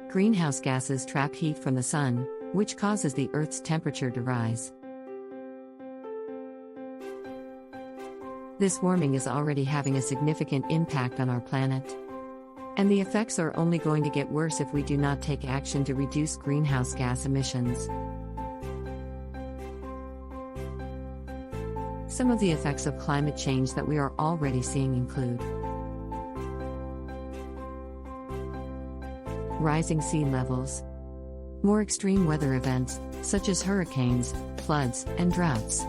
Greenhouse gases trap heat from the sun, which causes the Earth's temperature to rise. This warming is already having a significant impact on our planet. And the effects are only going to get worse if we do not take action to reduce greenhouse gas emissions. Some of the effects of climate change that we are already seeing include rising sea levels, more extreme weather events, such as hurricanes, floods, and droughts,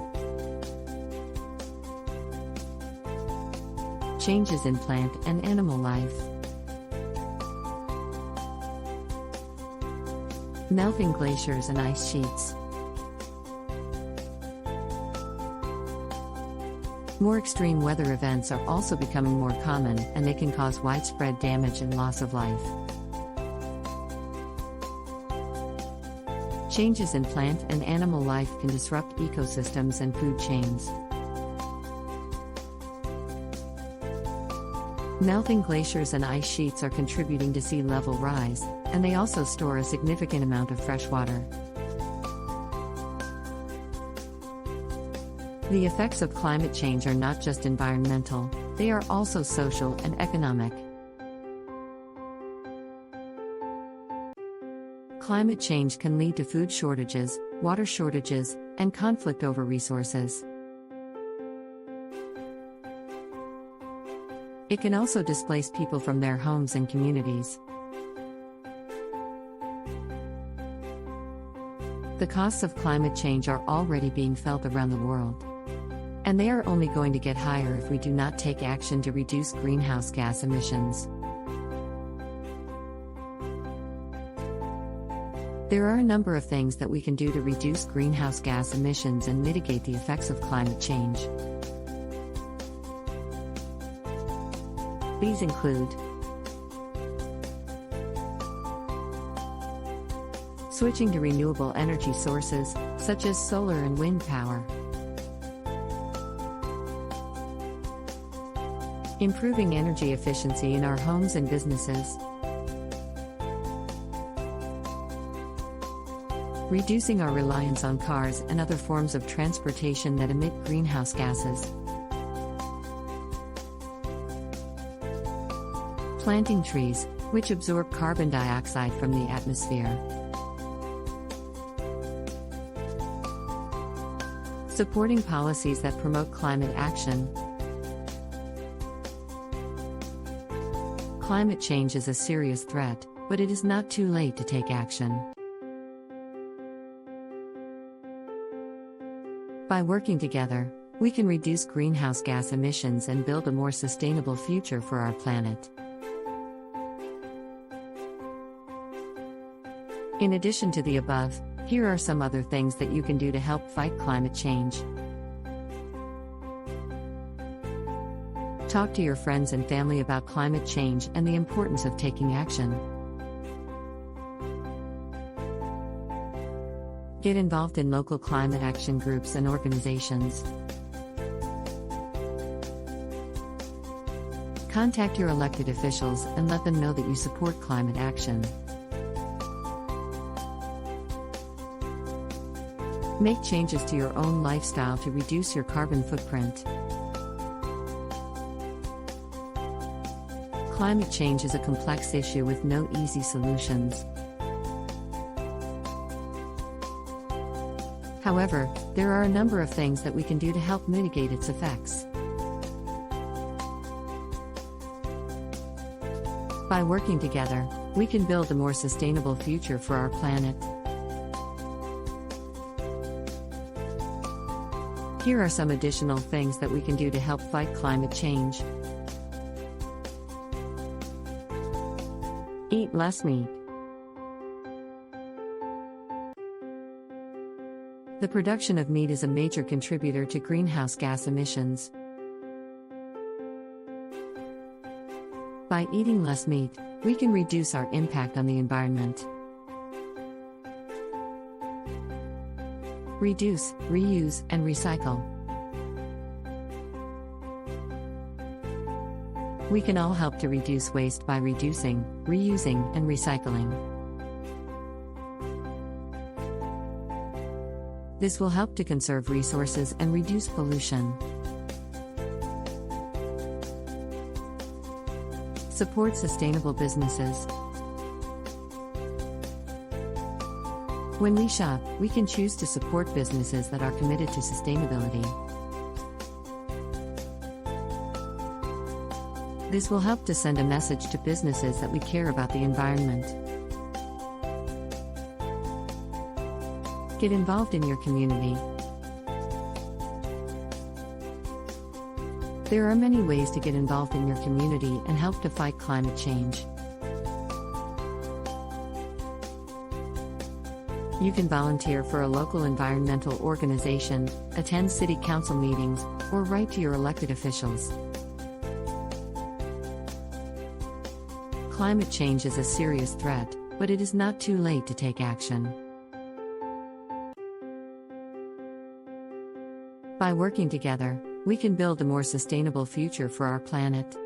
changes in plant and animal life, melting glaciers and ice sheets. More extreme weather events are also becoming more common, and they can cause widespread damage and loss of life. Changes in plant and animal life can disrupt ecosystems and food chains. Melting glaciers and ice sheets are contributing to sea level rise, and they also store a significant amount of fresh water. The effects of climate change are not just environmental, they are also social and economic. Climate change can lead to food shortages, water shortages, and conflict over resources. It can also displace people from their homes and communities. The costs of climate change are already being felt around the world. And they are only going to get higher if we do not take action to reduce greenhouse gas emissions. There are a number of things that we can do to reduce greenhouse gas emissions and mitigate the effects of climate change. These include switching to renewable energy sources, such as solar and wind power, improving energy efficiency in our homes and businesses, reducing our reliance on cars and other forms of transportation that emit greenhouse gases, planting trees, which absorb carbon dioxide from the atmosphere, supporting policies that promote climate action. Climate change is a serious threat, but it is not too late to take action. By working together, we can reduce greenhouse gas emissions and build a more sustainable future for our planet. In addition to the above, here are some other things that you can do to help fight climate change. Talk to your friends and family about climate change and the importance of taking action. Get involved in local climate action groups and organizations. Contact your elected officials and let them know that you support climate action. Make changes to your own lifestyle to reduce your carbon footprint. Climate change is a complex issue with no easy solutions. However, there are a number of things that we can do to help mitigate its effects. By working together, we can build a more sustainable future for our planet. Here are some additional things that we can do to help fight climate change. Eat less meat. The production of meat is a major contributor to greenhouse gas emissions. By eating less meat, we can reduce our impact on the environment. Reduce, reuse, and recycle. We can all help to reduce waste by reducing, reusing, and recycling. This will help to conserve resources and reduce pollution. Support sustainable businesses. When we shop, we can choose to support businesses that are committed to sustainability. This will help to send a message to businesses that we care about the environment. Get involved in your community. There are many ways to get involved in your community and help to fight climate change. You can volunteer for a local environmental organization, attend city council meetings, or write to your elected officials. Climate change is a serious threat, but it is not too late to take action. By working together, we can build a more sustainable future for our planet.